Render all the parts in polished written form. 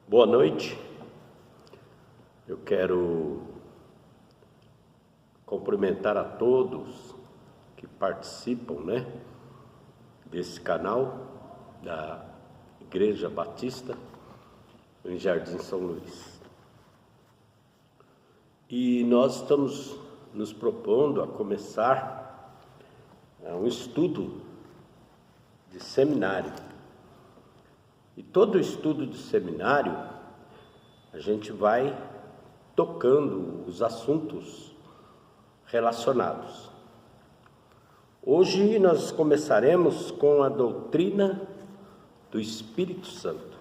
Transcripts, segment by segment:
Boa noite. Eu quero cumprimentar a todos que participam, desse canal da Igreja Batista em Jardim São Luís. E nós estamos nos propondo a começar um estudo de seminário. E todo estudo de seminário, a gente vai tocando os assuntos relacionados. Hoje nós começaremos com a doutrina do Espírito Santo.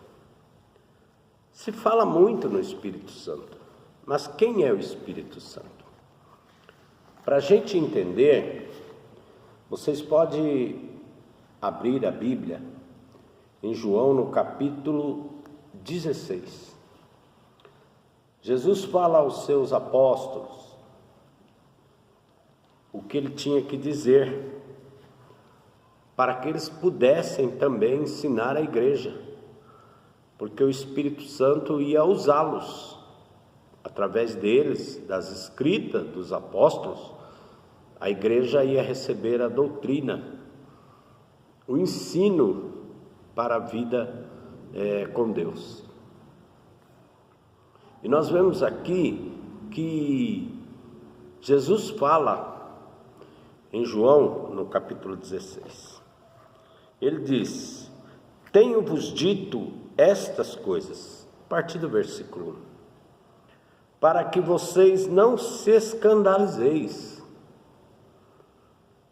Se fala muito no Espírito Santo, mas quem é o Espírito Santo? Para a gente entender, vocês podem abrir a Bíblia em João, no capítulo 16. Jesus fala aos seus apóstolos o que ele tinha que dizer, para que eles pudessem também ensinar a igreja, porque o Espírito Santo ia usá-los, através deles, das escritas dos apóstolos, a igreja ia receber a doutrina, o ensino para a vida com Deus. E nós vemos aqui que Jesus fala em João, no capítulo 16. Ele diz: tenho-vos dito estas coisas, a partir do versículo 1, para que vocês não se escandalizeis.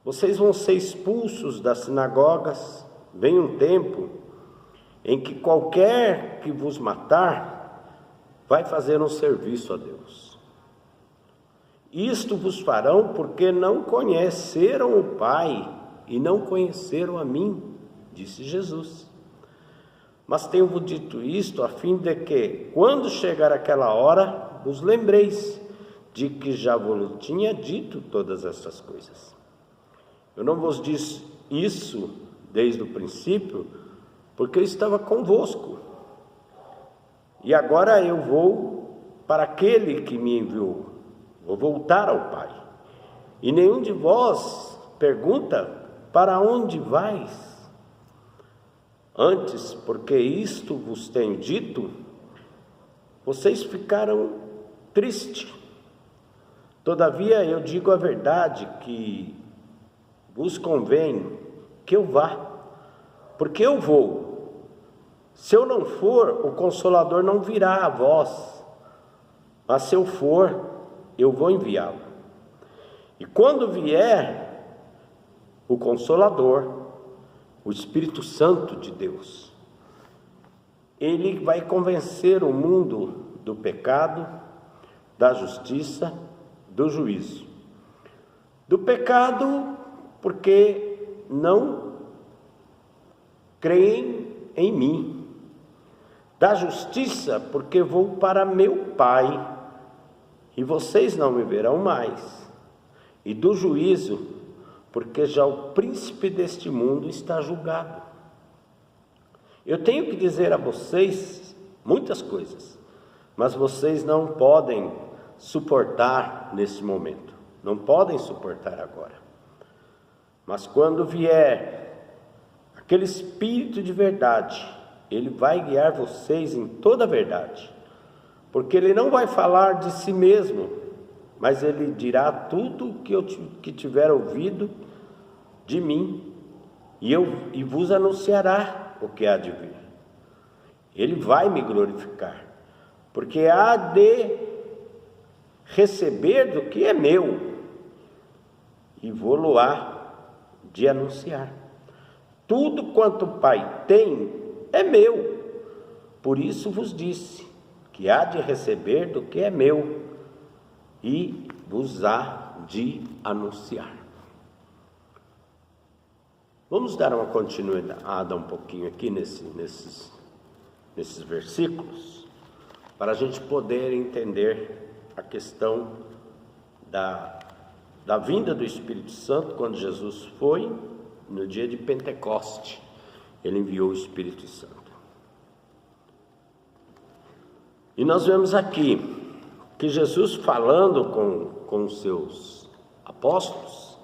Vocês vão ser expulsos das sinagogas. Vem um tempo em que qualquer que vos matar vai fazer um serviço a Deus. Isto vos farão porque não conheceram o Pai e não conheceram a mim, disse Jesus. Mas tenho-vos dito isto a fim de que, quando chegar aquela hora, vos lembreis de que já vos tinha dito todas essas coisas. Eu não vos disse isso desde o princípio, porque eu estava convosco. E agora eu vou para aquele que me enviou. Vou voltar ao Pai. E nenhum de vós pergunta: para onde vais? Antes, porque isto vos tenho dito, vocês ficaram tristes. Todavia eu digo a verdade, que vos convém que eu vá, porque eu vou. Se eu não for, o Consolador não virá a vós, mas se eu for, eu vou enviá-lo. E quando vier o Consolador, o Espírito Santo de Deus, ele vai convencer o mundo do pecado, da justiça, do juízo. Do pecado, porque não creem em mim. Da justiça, porque vou para meu Pai e vocês não me verão mais. E do juízo, porque já o príncipe deste mundo está julgado. Eu tenho que dizer a vocês muitas coisas, mas vocês não podem suportar nesse momento, não podem suportar agora. Mas quando vier aquele Espírito de verdade, ele vai guiar vocês em toda a verdade, porque ele não vai falar de si mesmo, mas ele dirá tudo que tiver ouvido de mim, e vos anunciará o que há de vir. Ele vai me glorificar, porque há de receber do que é meu, e vou-lo-á de anunciar. Tudo quanto o Pai tem é meu, por isso vos disse que há de receber do que é meu e vos há de anunciar. Vamos dar uma continuidade um pouquinho aqui nesses versículos, para a gente poder entender a questão da vinda do Espírito Santo. Quando Jesus foi, no dia de Pentecoste, ele enviou o Espírito Santo. E nós vemos aqui que Jesus, falando com os seus apóstolos,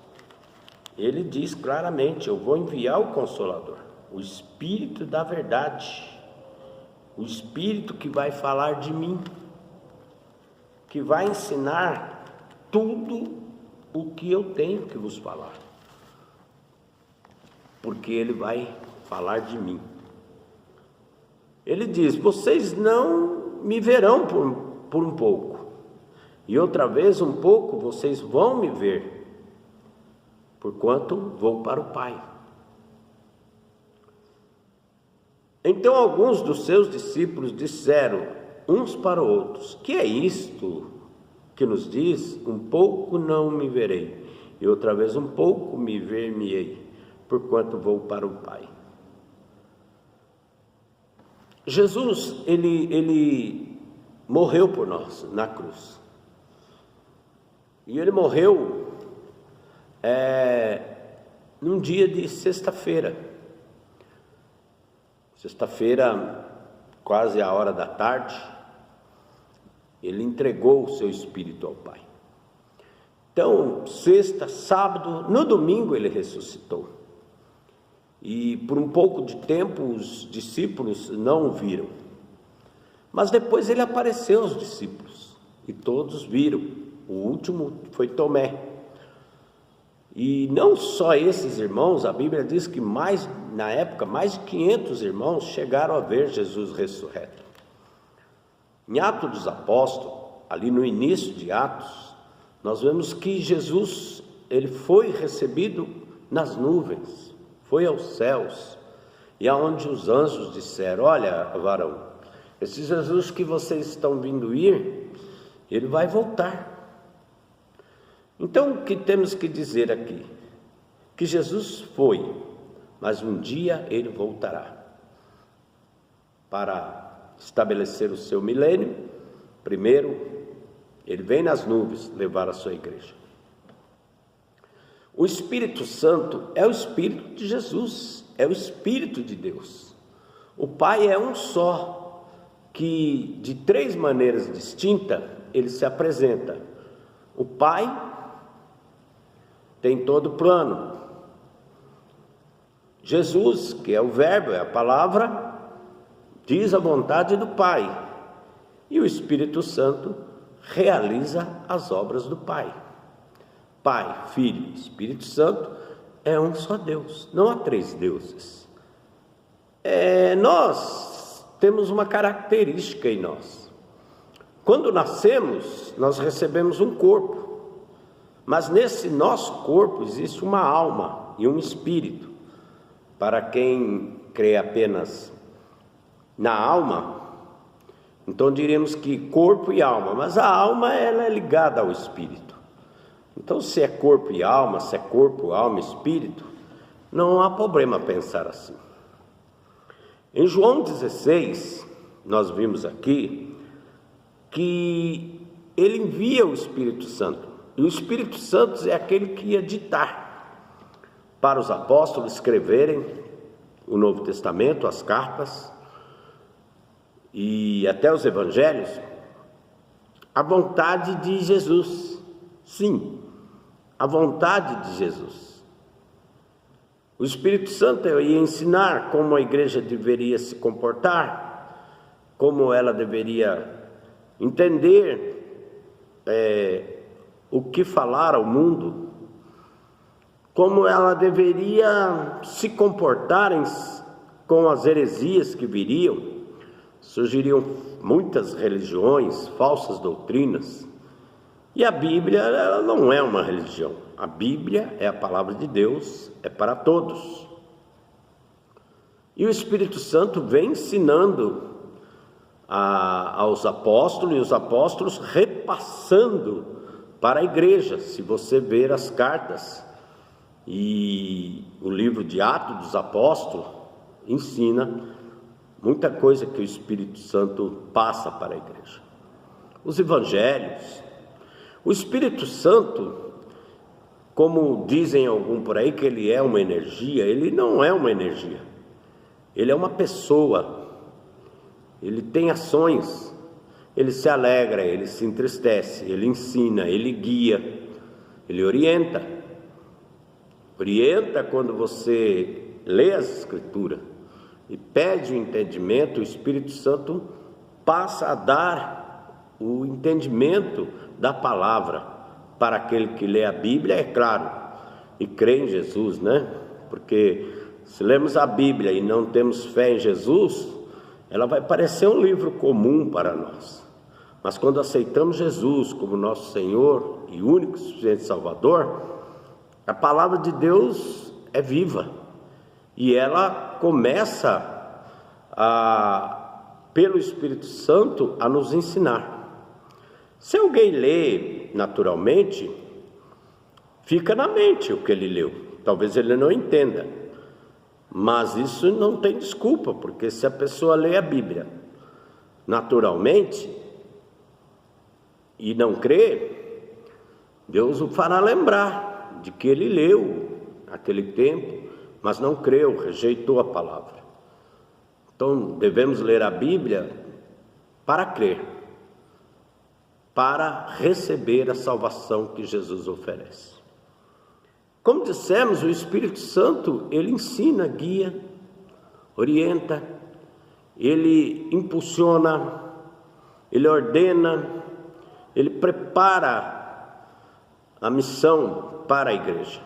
ele diz claramente: eu vou enviar o Consolador, o Espírito da verdade, o Espírito que vai falar de mim, que vai ensinar tudo o que eu tenho que vos falar, porque ele vai falar de mim. Ele diz: vocês não me verão por um pouco, e outra vez um pouco vocês vão me ver, porquanto vou para o Pai. Então alguns dos seus discípulos disseram uns para outros: que é isto que nos diz, um pouco não me verei, e outra vez um pouco me ver-me-ei, porquanto vou para o Pai? Jesus, ele morreu por nós na cruz, e ele morreu num dia de sexta-feira, quase a hora da tarde. Ele entregou o seu espírito ao Pai. Então, sexta, sábado, no domingo ele ressuscitou. E por um pouco de tempo os discípulos não o viram. Mas depois ele apareceu aos discípulos e todos viram. O último foi Tomé. E não só esses irmãos, a Bíblia diz que na época, mais de 500 irmãos chegaram a ver Jesus ressurreto. Em Atos dos Apóstolos, ali no início de Atos, nós vemos que Jesus, ele foi recebido nas nuvens, foi aos céus, e aonde os anjos disseram: olha, varão, esse Jesus que vocês estão vindo ir, ele vai voltar. Então o que temos que dizer aqui? Que Jesus foi, mas um dia ele voltará para estabelecer o seu milênio. Primeiro, ele vem nas nuvens levar a sua igreja. O Espírito Santo é o Espírito de Jesus, é o Espírito de Deus. O Pai é um só, que de três maneiras distintas ele se apresenta. O Pai tem todo o plano. Jesus, que é o Verbo, é a palavra, diz a vontade do Pai, e o Espírito Santo realiza as obras do Pai. Pai, Filho e Espírito Santo é um só Deus, não há três deuses. Nós temos uma característica em nós. Quando nascemos, nós recebemos um corpo, mas nesse nosso corpo existe uma alma e um espírito. Para quem crê apenas na alma, então diríamos que corpo e alma, mas a alma ela é ligada ao espírito. Então, se é corpo e alma, se é corpo, alma e espírito, não há problema pensar assim. Em João 16, nós vimos aqui que ele envia o Espírito Santo, e o Espírito Santo é aquele que ia ditar para os apóstolos escreverem o Novo Testamento, as cartas e até os evangelhos, a vontade de Jesus. Sim, a vontade de Jesus. O Espírito Santo ia ensinar como a igreja deveria se comportar, como ela deveria entender o que falar ao mundo, como ela deveria se comportar com as heresias que viriam. Surgiriam muitas religiões, falsas doutrinas, e a Bíblia ela não é uma religião. A Bíblia é a palavra de Deus, é para todos. E o Espírito Santo vem ensinando aos apóstolos, e os apóstolos repassando para a igreja. Se você ver as cartas e o livro de Atos dos Apóstolos, ensina muita coisa que o Espírito Santo passa para a igreja. Os evangelhos. O Espírito Santo, como dizem algum por aí que ele é uma energia, ele não é uma energia. Ele é uma pessoa. Ele tem ações. ele se alegra, ele se entristece, ele ensina, ele guia, ele orienta. Orienta quando você lê as Escrituras e pede o entendimento, o Espírito Santo passa a dar o entendimento da palavra para aquele que lê a Bíblia, é claro, e crê em Jesus, né? Porque se lemos a Bíblia e não temos fé em Jesus, ela vai parecer um livro comum para nós. Mas quando aceitamos Jesus como nosso Senhor e único e suficiente Salvador, a palavra de Deus é viva e ela começa pelo Espírito Santo a nos ensinar. Se alguém lê naturalmente, fica na mente o que ele leu. Talvez ele não entenda, mas isso não tem desculpa, porque se a pessoa lê a Bíblia naturalmente e não crê, Deus o fará lembrar de que ele leu naquele tempo, mas não creu, rejeitou a palavra. Então devemos ler a Bíblia para crer, para receber a salvação que Jesus oferece. Como dissemos, o Espírito Santo, ele ensina, guia, orienta, ele impulsiona, ele ordena, ele prepara a missão para a igreja.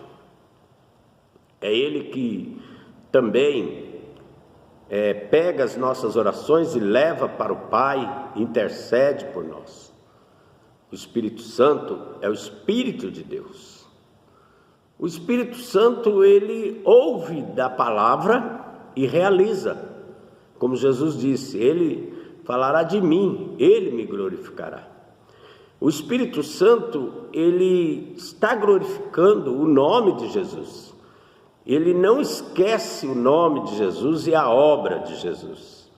É ele que também pega as nossas orações e leva para o Pai, intercede por nós. O Espírito Santo é o Espírito de Deus. O Espírito Santo, ele ouve da palavra e realiza. Como Jesus disse, ele falará de mim, ele me glorificará. O Espírito Santo, ele está glorificando o nome de Jesus. Ele não esquece o nome de Jesus e a obra de Jesus.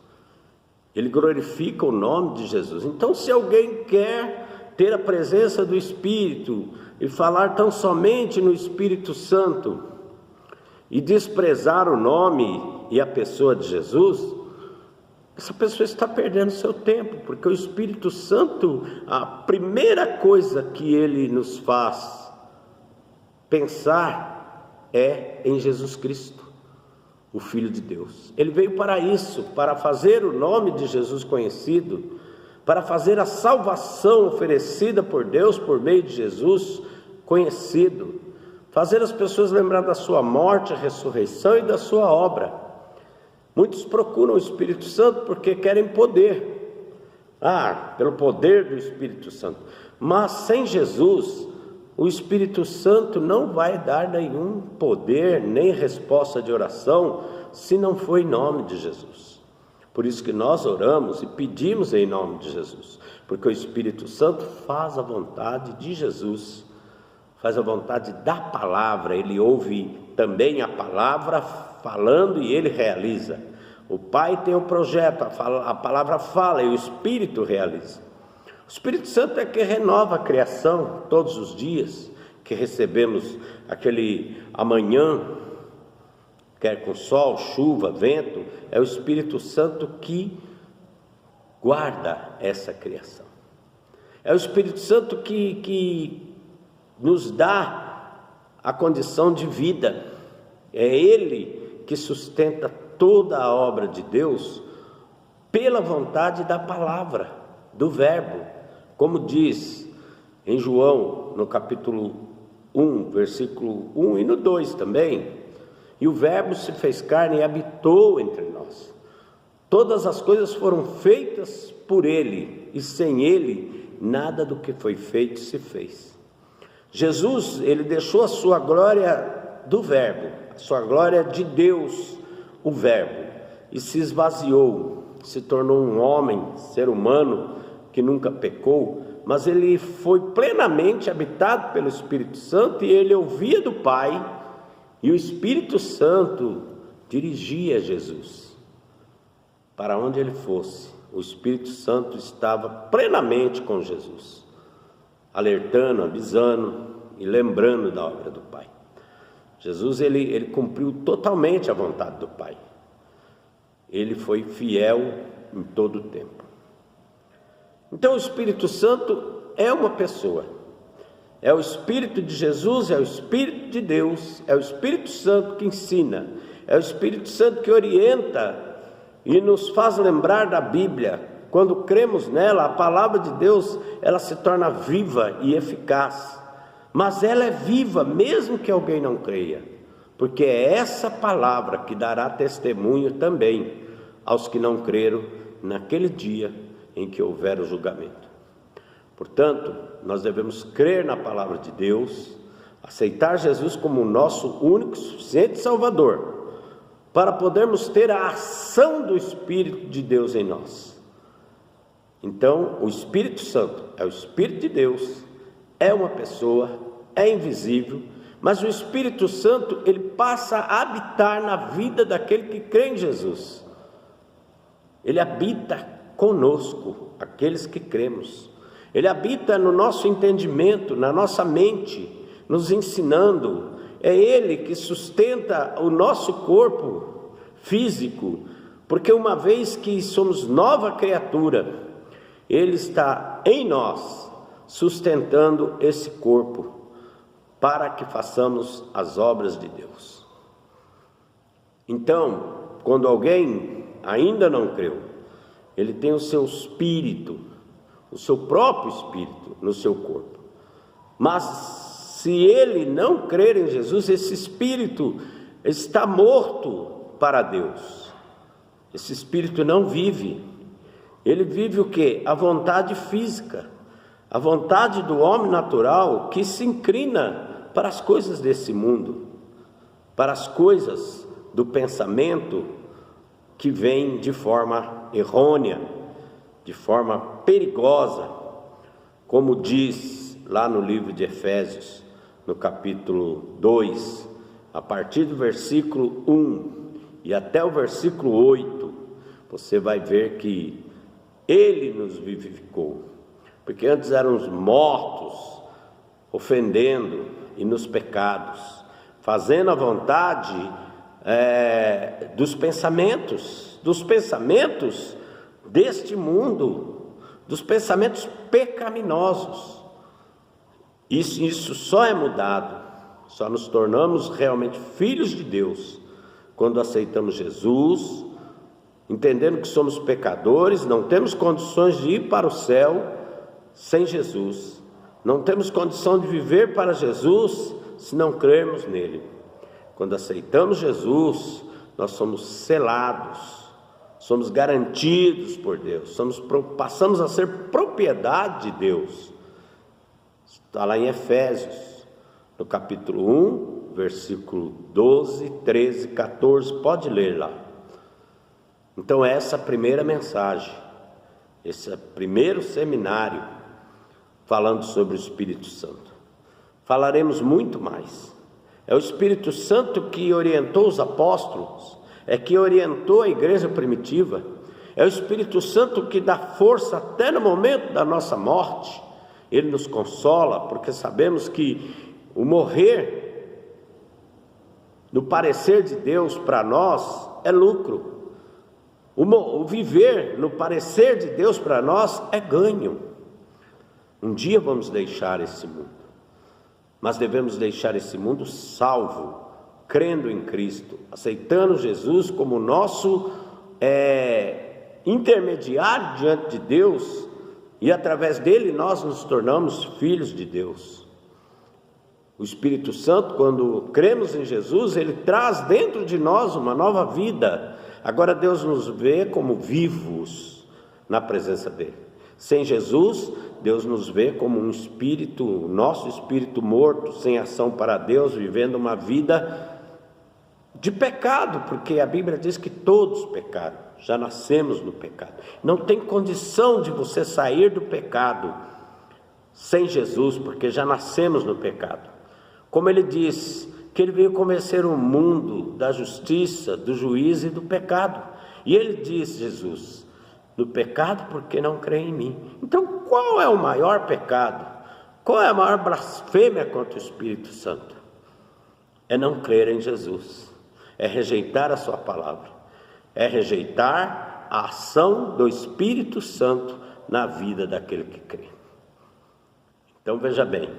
Ele glorifica o nome de Jesus. Então, se alguém quer ter a presença do Espírito e falar tão somente no Espírito Santo e desprezar o nome e a pessoa de Jesus, essa pessoa está perdendo seu tempo, porque o Espírito Santo, a primeira coisa que ele nos faz pensar é em Jesus Cristo, o Filho de Deus. Ele veio para isso, para fazer o nome de Jesus conhecido, para fazer a salvação oferecida por Deus por meio de Jesus conhecido, fazer as pessoas lembrar da sua morte, ressurreição e da sua obra. Muitos procuram o Espírito Santo porque querem poder, pelo poder do Espírito Santo, mas sem Jesus, o Espírito Santo não vai dar nenhum poder, nem resposta de oração, se não for em nome de Jesus. Por isso que nós oramos e pedimos em nome de Jesus, porque o Espírito Santo faz a vontade de Jesus, faz a vontade da palavra, ele ouve também a palavra falando e ele realiza. O Pai tem o projeto, a palavra fala e o Espírito realiza. O Espírito Santo é que renova a criação todos os dias, que recebemos aquele amanhã, quer com sol, chuva, vento, é o Espírito Santo que guarda essa criação. É o Espírito Santo que nos dá a condição de vida. É Ele que sustenta toda a obra de Deus pela vontade da palavra, do verbo, como diz em João, no capítulo 1, versículo 1 e no 2 também, e o verbo se fez carne e habitou entre nós. Todas as coisas foram feitas por ele, e sem ele, nada do que foi feito se fez. Jesus, ele deixou a sua glória do verbo, a sua glória de Deus, o verbo, e se esvaziou, se tornou um homem, ser humano, que nunca pecou, mas ele foi plenamente habitado pelo Espírito Santo, e ele ouvia do Pai, e o Espírito Santo dirigia Jesus, para onde ele fosse. O Espírito Santo estava plenamente com Jesus, alertando, avisando e lembrando da obra do Pai. Jesus, ele cumpriu totalmente a vontade do Pai. Ele foi fiel em todo o tempo. Então o Espírito Santo é uma pessoa, é o Espírito de Jesus, é o Espírito de Deus, é o Espírito Santo que ensina, é o Espírito Santo que orienta e nos faz lembrar da Bíblia. Quando cremos nela, a palavra de Deus, ela se torna viva e eficaz, mas ela é viva mesmo que alguém não creia, porque é essa palavra que dará testemunho também aos que não creram naquele dia em que houver o julgamento. Portanto, nós devemos crer na palavra de Deus, aceitar Jesus como o nosso único e suficiente Salvador, para podermos ter a ação do Espírito de Deus em nós. Então, o Espírito Santo é o Espírito de Deus, é uma pessoa, é invisível, mas o Espírito Santo, ele passa a habitar na vida daquele que crê em Jesus. Ele habita conosco, aqueles que cremos. Ele habita no nosso entendimento, na nossa mente, nos ensinando. É Ele que sustenta o nosso corpo físico, porque uma vez que somos nova criatura, Ele está em nós, sustentando esse corpo, para que façamos as obras de Deus. Então, quando alguém ainda não creu, ele tem o seu espírito, o seu próprio espírito no seu corpo. Mas se ele não crer em Jesus, esse espírito está morto para Deus. Esse espírito não vive. Ele vive o quê? A vontade física, a vontade do homem natural que se inclina para as coisas desse mundo, para as coisas do pensamento que vem de forma errônea, de forma perigosa, como diz lá no livro de Efésios, no capítulo 2, a partir do versículo 1 e até o versículo 8, você vai ver que Ele nos vivificou, porque antes éramos mortos, ofendendo e nos pecados, fazendo a vontade dos pensamentos deste mundo, dos pensamentos pecaminosos. Isso só é mudado, só nos tornamos realmente filhos de Deus quando aceitamos Jesus, entendendo que somos pecadores, não temos condições de ir para o céu sem Jesus, não temos condição de viver para Jesus se não crermos nele. Quando aceitamos Jesus, nós somos selados, somos garantidos por Deus, passamos a ser propriedade de Deus. Está lá em Efésios, no capítulo 1, versículo 12, 13, 14, pode ler lá. Então essa primeira mensagem, esse primeiro seminário, falando sobre o Espírito Santo. Falaremos muito mais. É o Espírito Santo que orientou os apóstolos, é que orientou a igreja primitiva, é o Espírito Santo que dá força até no momento da nossa morte. Ele nos consola, porque sabemos que o morrer, no parecer de Deus para nós, é lucro. O viver no parecer de Deus para nós é ganho. Um dia vamos deixar esse mundo, mas devemos deixar esse mundo salvo, crendo em Cristo, aceitando Jesus como nosso intermediário diante de Deus, e através dele nós nos tornamos filhos de Deus. O Espírito Santo, quando cremos em Jesus, ele traz dentro de nós uma nova vida. Agora Deus nos vê como vivos na presença dele. Sem Jesus, Deus nos vê como um espírito, nosso espírito morto, sem ação para Deus, vivendo uma vida de pecado, porque a Bíblia diz que todos pecaram, já nascemos no pecado. Não tem condição de você sair do pecado sem Jesus, porque já nascemos no pecado. Como ele diz, que ele veio convencer o mundo da justiça, do juízo e do pecado. E ele diz, Jesus, do pecado porque não crê em mim. Então qual é o maior pecado? Qual é a maior blasfêmia contra o Espírito Santo? É não crer em Jesus, é rejeitar a sua palavra, é rejeitar a ação do Espírito Santo na vida daquele que crê. Então veja bem,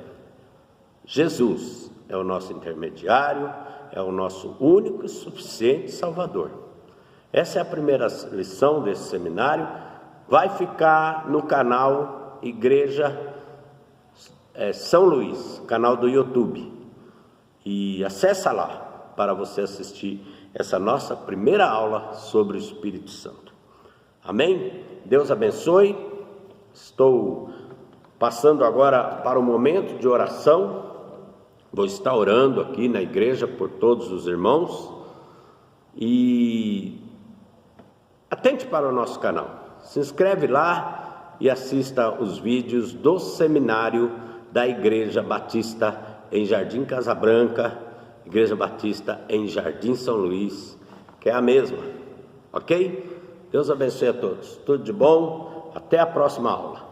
Jesus é o nosso intermediário, é o nosso único e suficiente Salvador. Essa é a primeira lição desse seminário. Vai ficar no canal Igreja São Luís, canal do YouTube. E acessa lá para você assistir essa nossa primeira aula sobre o Espírito Santo. Amém? Deus abençoe. Estou passando agora para o momento de oração. Vou estar orando aqui na igreja por todos os irmãos. E atente para o nosso canal. Se inscreve lá e assista os vídeos do seminário da Igreja Batista em Jardim Casa Branca, Igreja Batista em Jardim São Luís, que é a mesma, ok? Deus abençoe a todos. Tudo de bom. Até a próxima aula.